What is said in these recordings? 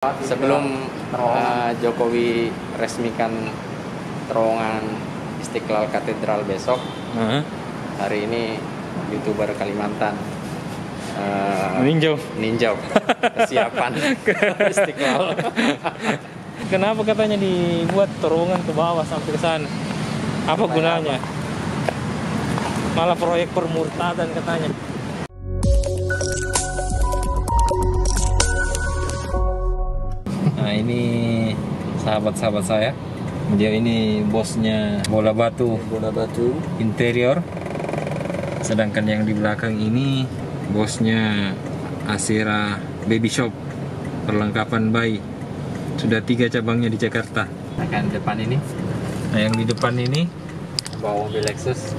Sebelum Jokowi resmikan terowongan Istiqlal Katedral besok, hari ini YouTuber Kalimantan meninjau kesiapan Istiqlal. Kenapa katanya dibuat terowongan ke bawah sampai ke sana? Apa gunanya? Malah proyek permurtadan katanya. Nah, ini sahabat-sahabat saya. Dia ini bosnya Bola Batu Interior. Sedangkan yang di belakang ini bosnya Asera Baby Shop, perlengkapan bayi. Sudah 3 cabangnya di Jakarta. Akan depan ini. Nah, yang di depan ini bawa mobil Lexus.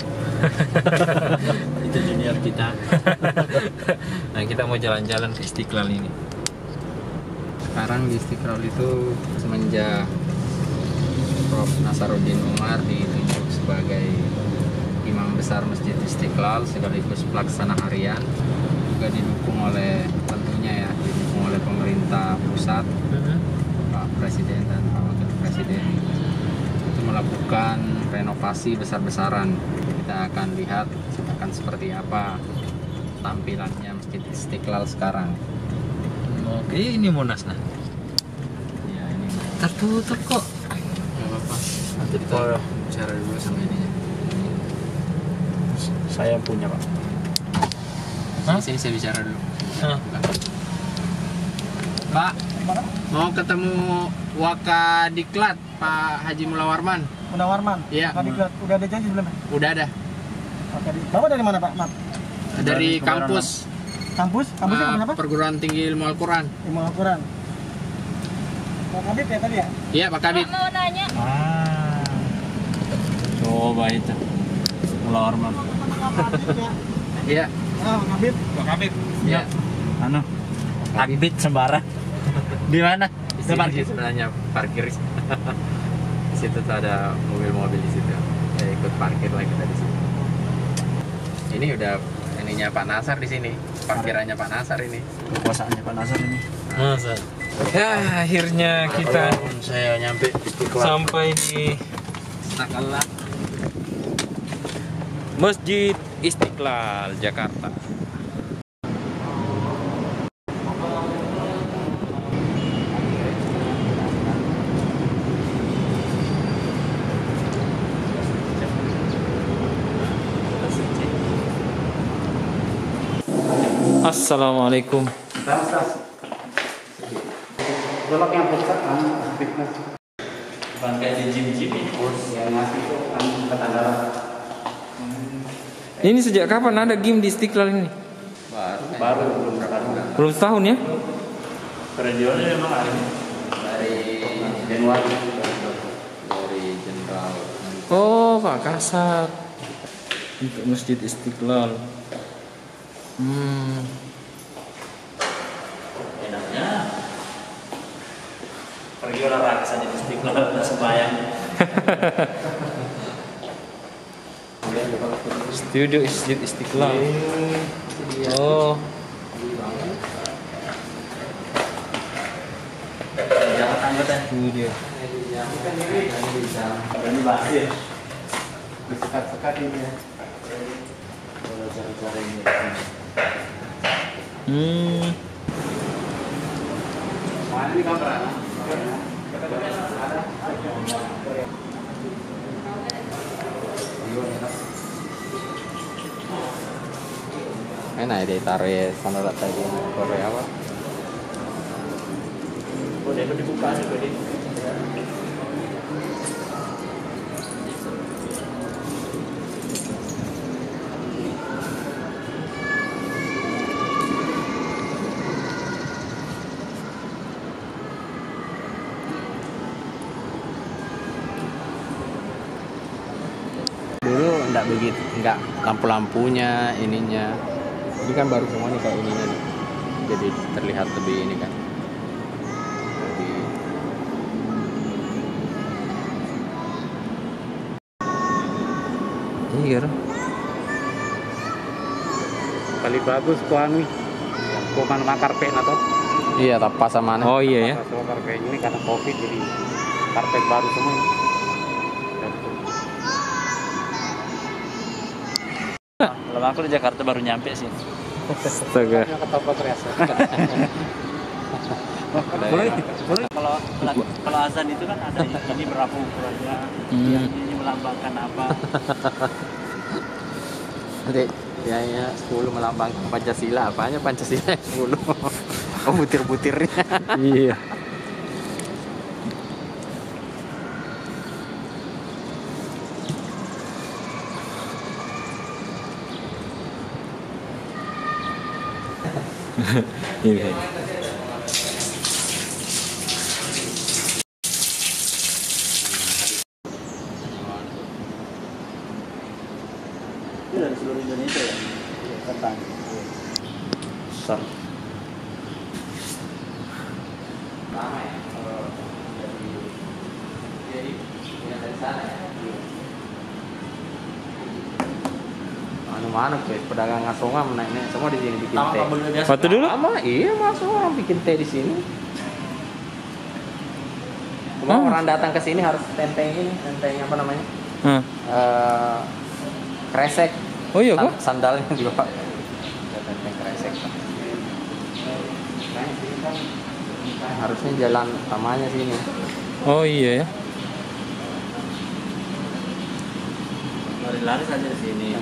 itu junior kita. Nah, kita mau jalan-jalan ke Istiqlal ini. Sekarang di Istiqlal itu semenjak Prof. Nasaruddin Umar ditunjuk sebagai Imam Besar Masjid Istiqlal sekaligus pelaksana harian, juga didukung oleh tentunya ya didukung oleh pemerintah pusat, Pak Presiden dan Pak Wakil Presiden, itu melakukan renovasi besar-besaran. Kita akan lihat akan seperti apa tampilannya Masjid Istiqlal sekarang. Oke, ini Monas nah. Ya, ini Tertutup kok. nggak apa-apa. Nanti kita bicara dulu sama ininya. Saya punya, Pak. Sini saya bicara dulu. Pak, mau ketemu Wakadiklat Pak Haji Mulawarman. Munawarman? Iya. Wakadiklat. Udah ada janji belum? Udah ada. Bapak dari mana, Pak? Maaf. Dari kampus. Kampusnya kampus apa? Perguruan Tinggi Ilmu Al-Quran. Ilmu Al-Quran. Pak Kabit ya tadi ya? Iya, Pak Kabit. Mau nanya. Coba itu. Mulawarman. Iya. Pak Kabit. Pak Kabit. Iya. Anu. Kabit sembara. Di mana? Di sini sebenarnya parkir. Di situ tuh ada mobil-mobil di situ. Saya ikut parkir lagi tadi situ. Ini udah ininya Pak Nasar di sini. Parkirannya Pak Nasar ini. Kekuasaannya Pak Nasar ini. Masa. Ya, akhirnya kita Saya nyampe di Istiqlal. sampai di Istiqlal. Masjid Istiqlal, Jakarta. Assalamualaikum. Golok yang besar kan? Bangkai di gym-gym ini. Yang ngasih itu kan tetangga. Ini sejak kapan ada game di Istiqlal ini? Baru Belum setahun ya? Periodenya memang hari ini. dari Januari dari Jenderal. Oh, Pak Kasat. Untuk Masjid Istiqlal. Enaknya pergi olahraga saja di Istiqlal sembahyang. Studio Masjid Istiqlal. Oh, Jangan anggota studio. ini bahaya. Sekat-sekat ini ya. Cara-cara ini. Ini kamera. Enak ya ditaruh standar tadi Korea apa? Udah itu dibuka sih tadi. Dulu enggak begitu, enggak lampu-lampunya ininya. Ini kan baru semua nih kayak ininya nih. Jadi terlihat lebih ini kan. Lebih Iya. Paling bagus ko anu. Ko man makarpe na to. Iya, tak pas sama Oh iya ya. Solar kayak gini karena covid jadi karpet baru semua. Kalau aku di Jakarta baru nyampe sih. Astaga. Ketoprak rasa. Kalau azan itu kan ada ini berapa ukurannya, ini melambangkan apa. Nanti kayaknya 10 melambangkan Pancasila, apanya Pancasila 10. Oh, butir-butirnya. Iya. Ini. Itu dari seluruh Indonesia ya. Tentang. Besar. Mana guys, pedagang ngasongan naik semua di sini bikin teh. Waktu dulu? Sama, iya masuk orang bikin teh di sini. Cuma orang datang ke sini harus tenteng ini, tenteng apa namanya? Hah. Kresek. Oh iya kok? Sandalnya juga Pak. Ada tenteng kresek Pak. Nah, sini kan harusnya jalan utamanya sini. Oh iya ya. Lari-lari saja di sini.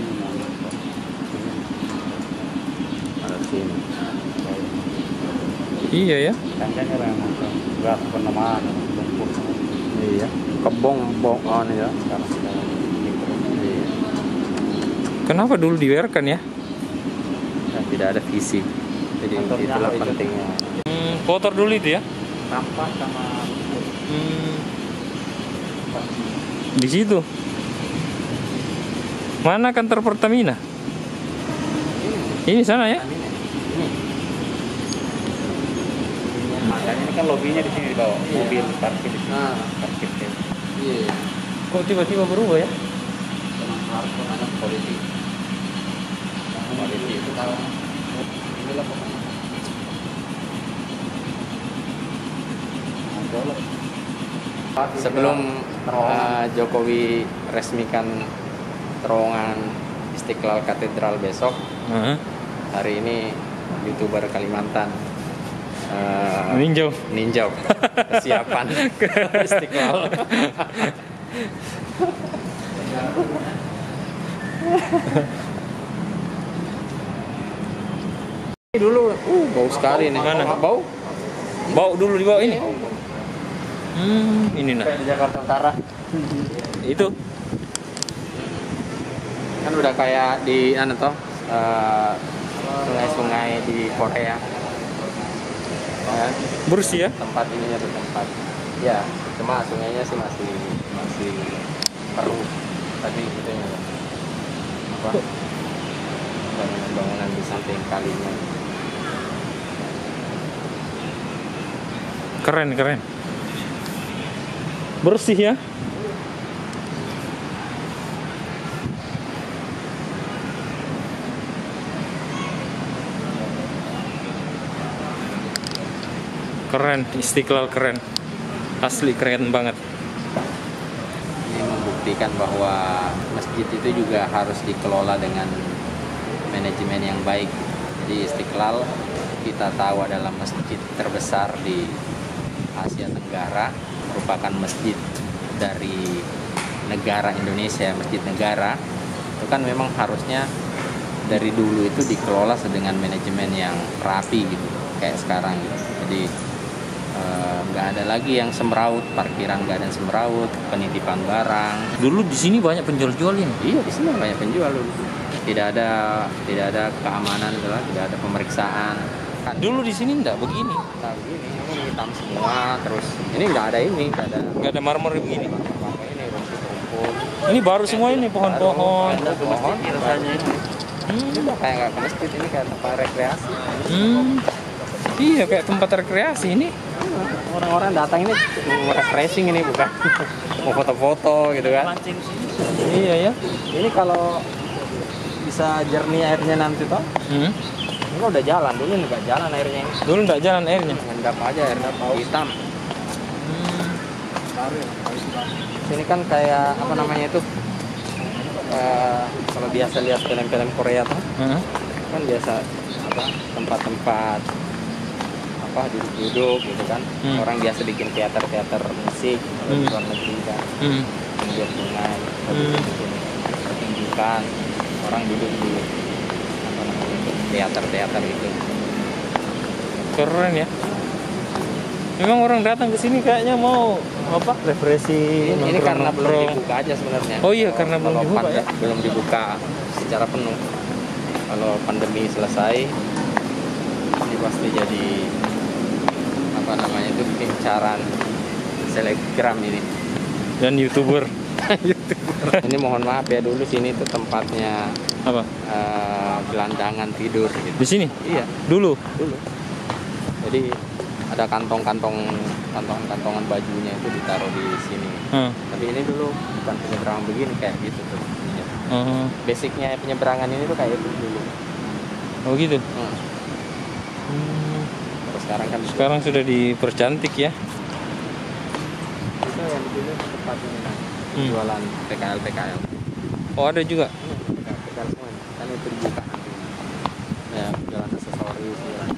Ada sini. Iya ya. Kancanya yang enggak penemaan lumpur semua. Iya. Kebong-bong ya sekarang sudah gitu. Iya. Kenapa dulu dibiarkan ya? Dan tidak ada visi. Jadi Kantornya itulah apa itu? pentingnya. Kotor dulu itu ya? Sampah sama Di situ. Mana kantor Pertamina? Ini sana ya? Ini. Makanya ini kan lobinya di sini di bawah. Mobil parkir di sini. Nah, Parkir kayak. iya. Kok tiba-tiba berubah ya? Memang harus menanam politik. Politik itu tahu. Inilah pokoknya. Sebelum Jokowi resmikan terowongan Istiqlal Katedral besok, hari ini YouTuber Kalimantan Meninjau. ninjau kesiapan Istiqlal. Ini dulu, bau sekali nih. Mana? Bau? Bau dulu di bawah ini. Ini nah. Kayak di Jakarta Utara. Itu. Kan udah kayak di sungai-sungai di Korea. Ya, Bersih ya? tempat ininya tuh tempat. Ya, cuma sungainya sih masih perlu tadi gitu ya. Apa? Bangunan di samping kalinya. Keren, keren. Bersih ya? Keren, Istiqlal keren. Asli keren banget. Ini membuktikan bahwa masjid itu juga harus dikelola dengan manajemen yang baik. Jadi Istiqlal kita tahu adalah masjid terbesar di Asia Tenggara, merupakan masjid dari negara Indonesia, masjid negara. Itu kan memang harusnya dari dulu itu dikelola dengan manajemen yang rapi gitu, kayak sekarang gitu. Jadi nggak ada lagi yang semraut, parkiran nggak ada yang semraut, penitipan barang. Dulu di sini banyak penjual-jual ini. Iya, di sini banyak penjual dulu. Tidak ada keamanan, tidak ada pemeriksaan. Dulu di sini enggak begini. Nah, begini, ini hitam semua, terus ini nggak ada Enggak ada marmer begini. ini rumput-rumput. Ini baru semua ini pohon-pohon. Pohon, rasanya ini. ini udah kayak nggak ke masjid, ini kayak tempat rekreasi. Iya, kayak tempat rekreasi ini. Orang-orang datang ini mau refreshing ini, bukan mau foto-foto gitu kan. Mancing sini. Iya ya. Ini kalau bisa jernih airnya nanti toh, Ini udah jalan, dulu nggak jalan airnya ini. Dulu nggak jalan airnya. Endap aja air hitam. Baru ya, baru sudah. Sini kan kayak apa namanya itu? Kalau biasa lihat film-film Korea tuh, Heeh. kan biasa apa tempat-tempat apa duduk-duduk gitu kan. Orang biasa bikin teater-teater musik kalau di luar negeri kan. Pinggir sungai, bikin pertunjukan, orang duduk di apa namanya itu teater-teater itu. Keren ya. Memang orang datang ke sini kayaknya mau apa? Refreshing. Ini karena belum nongkrong. dibuka aja sebenarnya. Oh iya, karena belum Kalau dibuka ya. belum dibuka secara penuh. Kalau pandemi selesai, ini pasti jadi apa namanya itu incaran selebgram ini. Dan YouTuber. Ini mohon maaf ya, dulu sini tuh tempatnya Apa? gelandangan tidur gitu. Di sini? Iya, Dulu. dulu. Jadi ada kantongan bajunya itu ditaruh di sini. Tapi ini dulu bukan penyeberangan begini kayak gitu tuh. Basicnya penyeberangan ini tuh kayak itu dulu. Oh gitu. Terus sekarang kan Sekarang sudah dipercantik ya. itu yang dulu tempat ini jualan PKL. Oh ada juga. PKL semua ini. Kan itu dibuka nanti. Ya jualan aksesoris. Jualan.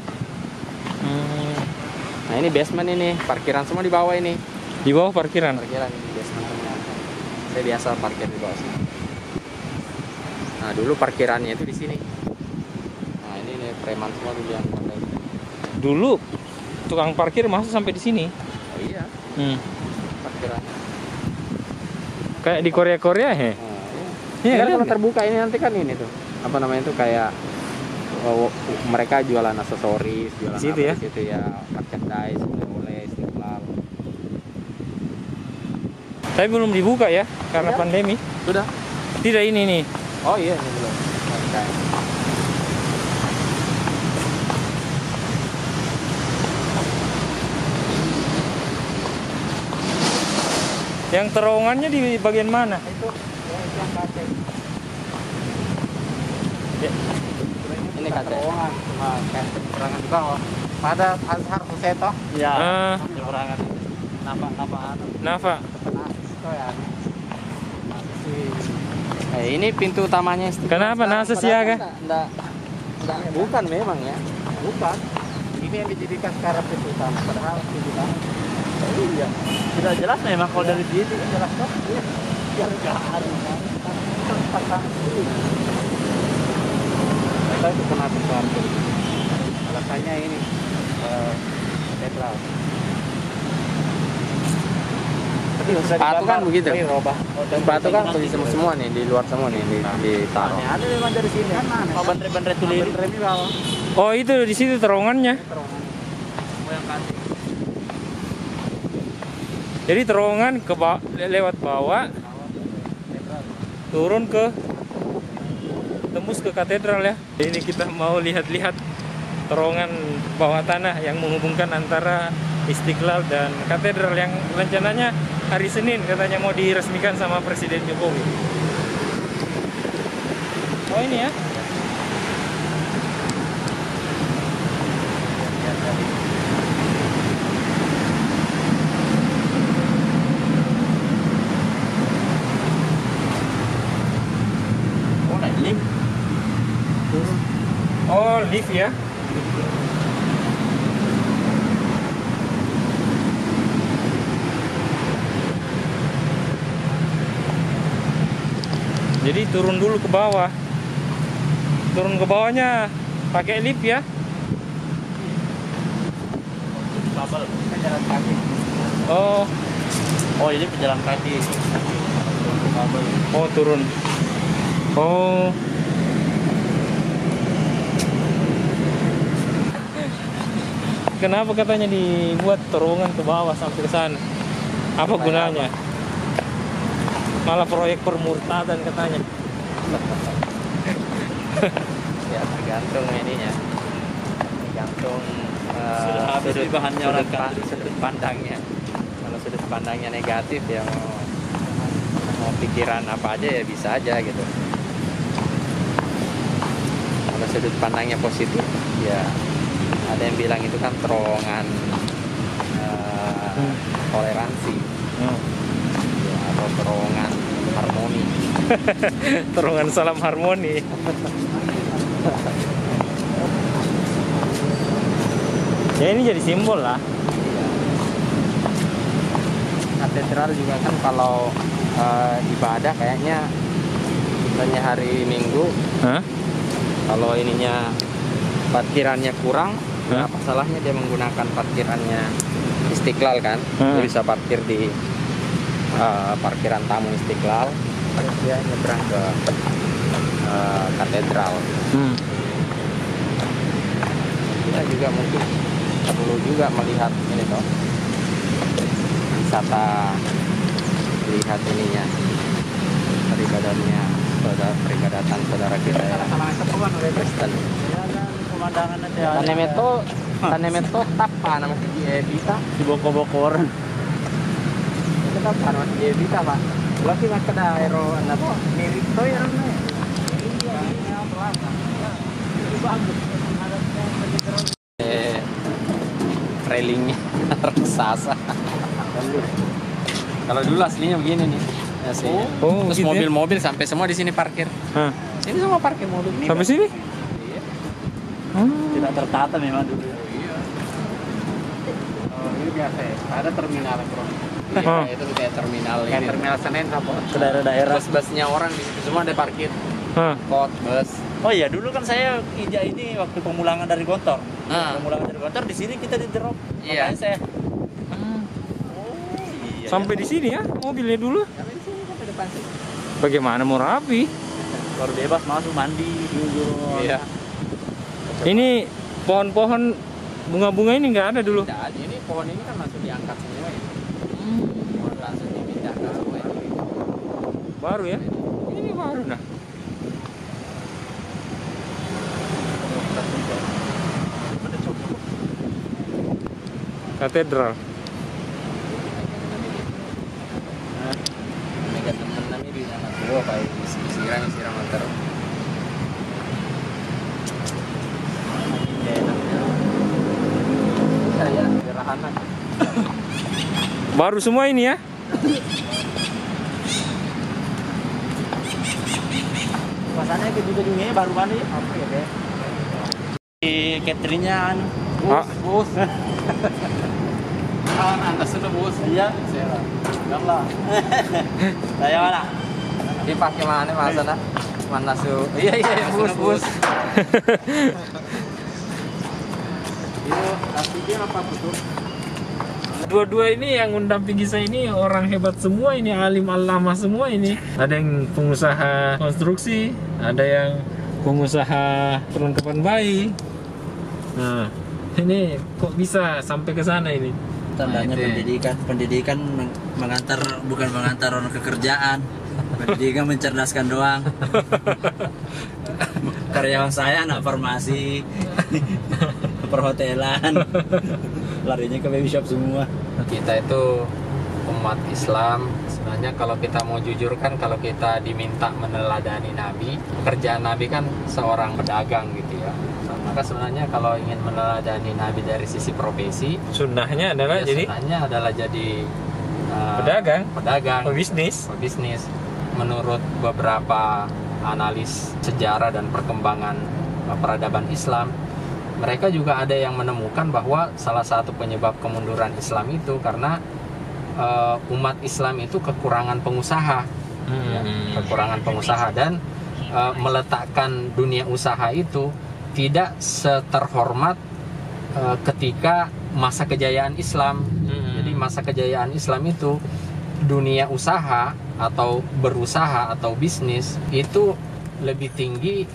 Nah ini basement ini, parkiran semua di bawah ini. Di bawah parkiran. Parkiran ini basement semua. Saya biasa parkir di bawah sini. Nah dulu parkirannya itu di sini. Nah ini nih preman semua dulu yang pakai. Dulu tukang parkir masuk sampai di sini. Oh iya, parkiran. Kayak di Korea-Korea ya. Nah, iya. Iya, Kan kan? kalau terbuka ini nanti kan ini tuh apa namanya itu kayak mereka jualan aksesoris, jualan Di situ apa ya? di situ ya, merchandise, oleh Istiqlal. Tapi belum dibuka ya karena Iya. pandemi. Sudah? Tidak ini nih. Oh iya ini belum. Oke. Yang terowongannya di bagian mana? Itu yang kaca. Ya. Ini kaca terowongan cuma kayak penyeberangan di bawah. Pada Azhar Huseto. Ya, Ah. penyeberangan. Nama Nafa. Ini pintu utamanya Istiqlal. Kenapa Sekarang nasa padahal siaga? Enggak, bukan memang ya. Bukan. Ini yang dijadikan sekarang pintu utama. Padahal pintu utama. Iya. Tidak jelas memang kalau dari sini jelas kok. Iya. Biar nggak harus. Kita itu kenapa sesuatu? Alasannya ini netral. Tapi sepatu kan begitu. Sepatu kan begitu semua nih di luar semua nih ditaruh. Ada memang dari sini. Oh, bantre-bantre tulir. Remi bawah. Oh itu di situ terowongannya. Mau yang kasih. Jadi terowongan lewat bawah, turun ke tembus ke katedral ya. Ini kita mau lihat-lihat terowongan bawah tanah yang menghubungkan antara Istiqlal dan katedral yang rencananya hari Senin katanya mau diresmikan sama Presiden Jokowi. Oh ini ya. Oh, naik lift. Oh lift ya. Jadi turun dulu ke bawah. Turun ke bawahnya pakai lift ya. Kabel. Jalan kaki. Oh, Oh, ini pejalan kaki. Kabel. oh turun. Oh. Kenapa katanya dibuat terowongan ke bawah sampai ke sana? Apa gunanya? Malah proyek permurtadan katanya. Ya tergantung ininya. Tergantung Sudah habis sudut- bahannya orang kan. sudut pandangnya. Kalau sudut pandangnya negatif ya mau pikiran apa aja ya bisa aja gitu. Kalau sudut pandangnya positif, ya ada yang bilang itu kan terowongan toleransi, ya, atau terowongan harmoni. Terowongan salam harmoni. Ya ini jadi simbol lah. Katedral juga kan kalau ibadah kayaknya misalnya hari Minggu, Hah? kalau ininya parkirannya kurang, apa salahnya dia menggunakan parkirannya Istiqlal kan? Dia bisa parkir di parkiran tamu Istiqlal, terus dia nyebrang ke katedral. Kita juga mungkin perlu juga melihat ini toh, wisata, lihat ininya peribadatan saudara kita ya, Kristen. Pemandangan nanti Tanemeto tapa nama si Evita di Boko-Bokoran. itu tapa nama si Evita pak. Lagi mas kada aero apa mirip to ya na. Railingnya raksasa. Kalau dulu aslinya begini nih. Aslinya. Oh, Terus gitu ya? mobil-mobil sampai semua di sini parkir. Hah. Sini semua parkir mobil. Sampai sini? Iya. Tidak tertata memang dulu. Oh, ini biasa ya. Ada terminal bro. Iya, Oh. itu kayak terminal ini. Terminal Senen apa? Ke daerah-daerah. Bus-busnya orang di situ semua ada parkir. Hah. Kot, bus. Oh iya, dulu kan saya ijak ini waktu pemulangan dari Gontor. Ah. Pemulangan dari Gontor di sini kita di drop. Iya. Makanya saya. Iya, Sampai di sini ya mobilnya dulu. Sampai di sini sampai depan sih. Bagaimana mau rapi? baru bebas masuk mandi dulu. Iya. Ini pohon-pohon bunga-bunga ini nggak ada dulu. Tidak, ini pohon ini kan langsung diangkat semua ya. Pohon langsung dipindah ke semua ini. Baru ya? Ini baru nah. Katedral. Mereka teman kami di sana tua kayak siram terus. Saya sederhana. Baru semua ini ya? Rasanya ke dunia baru mandi. Apa ya, Be? Di cateringnya anu. Bus. Anda sudah bus. Iya. Enggak lah. Saya mana? Dipakai mana masa dah? Mana su? Iya bus. Itu aslinya apa betul? Dua-dua ini yang mendampingi saya ini orang hebat semua, ini alim alama semua ini. Ada yang pengusaha konstruksi, ada yang pengusaha perlengkapan bayi. Nah, ini kok bisa sampai ke sana ini? Tandanya Nah, itu. pendidikan mengantar bukan mengantar orang ke kerjaan. Pendidikan mencerdaskan doang. Karyawan saya anak farmasi, perhotelan, larinya ke baby shop semua. Kita itu umat Islam, sebenarnya kalau kita mau jujur kan, kalau kita diminta meneladani Nabi, pekerjaan Nabi kan seorang pedagang gitu ya. Maka sebenarnya kalau ingin meneladani Nabi dari sisi profesi, Sunnahnya adalah ya jadi sebenarnya adalah jadi pedagang, pebisnis. Menurut beberapa analis sejarah dan perkembangan peradaban Islam, mereka juga ada yang menemukan bahwa salah satu penyebab kemunduran Islam itu karena umat Islam itu kekurangan pengusaha, ya, kekurangan pengusaha dan meletakkan dunia usaha itu tidak seterhormat ketika masa kejayaan Islam. Jadi masa kejayaan Islam itu dunia usaha atau berusaha atau bisnis itu lebih tinggi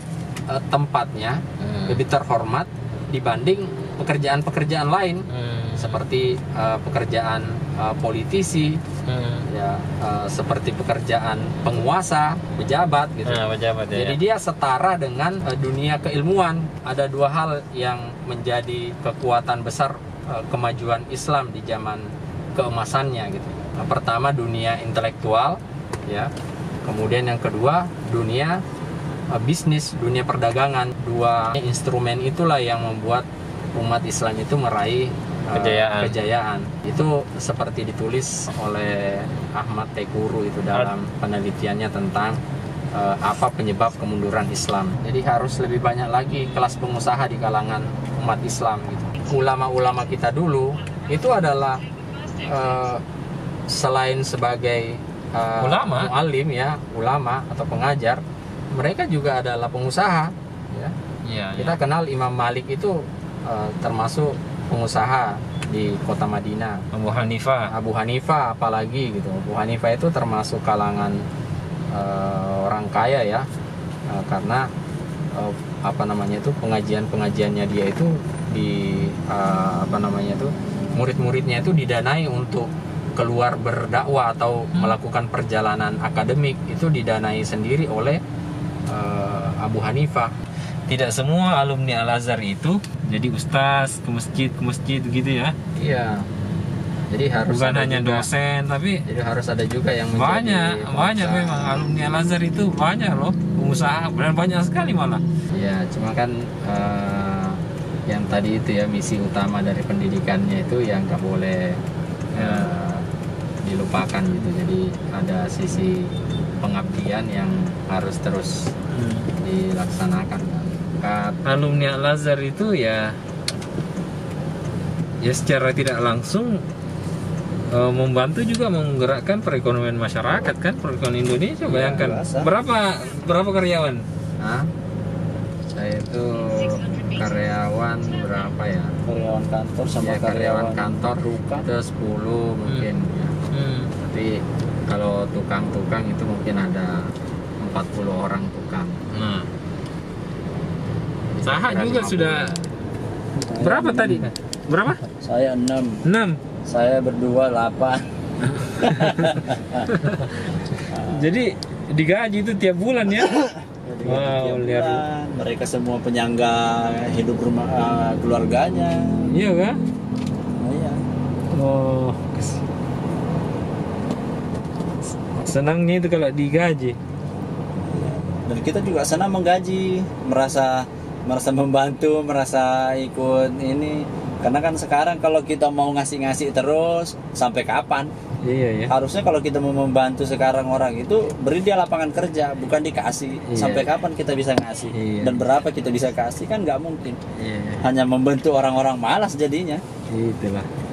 tempatnya, lebih terhormat dibanding pekerjaan-pekerjaan lain seperti pekerjaan politisi, ya, seperti pekerjaan penguasa, pejabat gitu. Pejabat ya. Jadi dia setara dengan dunia keilmuan. Ada dua hal yang menjadi kekuatan besar kemajuan Islam di zaman keemasannya gitu. Pertama dunia intelektual, ya. Kemudian yang kedua dunia bisnis, dunia perdagangan. Dua instrumen itulah yang membuat umat Islam itu meraih kejayaan. Itu seperti ditulis oleh Ahmad Teguru itu dalam penelitiannya tentang apa penyebab kemunduran Islam. Jadi harus lebih banyak lagi kelas pengusaha di kalangan umat Islam gitu. Ulama-ulama kita dulu itu adalah selain sebagai muallim ya, ulama atau pengajar, mereka juga adalah pengusaha ya. Kita kenal Imam Malik itu termasuk pengusaha di kota Madinah. Abu Hanifah apalagi gitu. Abu Hanifah itu termasuk kalangan orang kaya ya, karena pengajiannya dia itu di murid-muridnya itu didanai untuk keluar berdakwah atau melakukan perjalanan akademik, itu didanai sendiri oleh Abu Hanifah. Tidak semua alumni Al-Azhar itu jadi ustaz ke masjid gitu ya. Iya. Jadi harus bukan ada hanya juga, dosen, tapi jadi harus ada juga yang menjadi banyak memang alumni Al-Azhar itu banyak loh, pengusaha dan banyak sekali malah. Iya, cuma kan yang tadi itu ya, misi utama dari pendidikannya itu yang nggak boleh dilupakan gitu. Jadi ada sisi pengabdian yang harus terus dilaksanakan. Alumni Al-Azhar itu ya secara tidak langsung membantu juga menggerakkan perekonomian masyarakat kan, perekonomian Indonesia. Bayangkan berapa karyawan? Saya itu karyawan berapa ya? Karyawan kantor sama karyawan kantor tukang itu 10 mungkin ya. Tapi kalau tukang-tukang itu mungkin ada 40 orang tukang. Saha juga sudah berapa tadi? Berapa? Saya 6. Saya berdua 8. Jadi digaji itu tiap bulan ya? Wow, lihat. Mereka semua penyangga hidup rumah keluarganya. Iya kan? Iya. Oh. Senangnya itu kalau digaji. Dan kita juga senang menggaji, merasa membantu, merasa ikut ini. Karena kan sekarang kalau kita mau ngasih terus, sampai kapan? Iya. Harusnya kalau kita mau membantu sekarang orang itu, beri dia lapangan kerja, bukan dikasih. Iya. Sampai kapan kita bisa ngasih? Iya. Dan berapa kita bisa kasih? Kan nggak mungkin. Iya. Hanya membantu orang-orang malas jadinya. Itulah.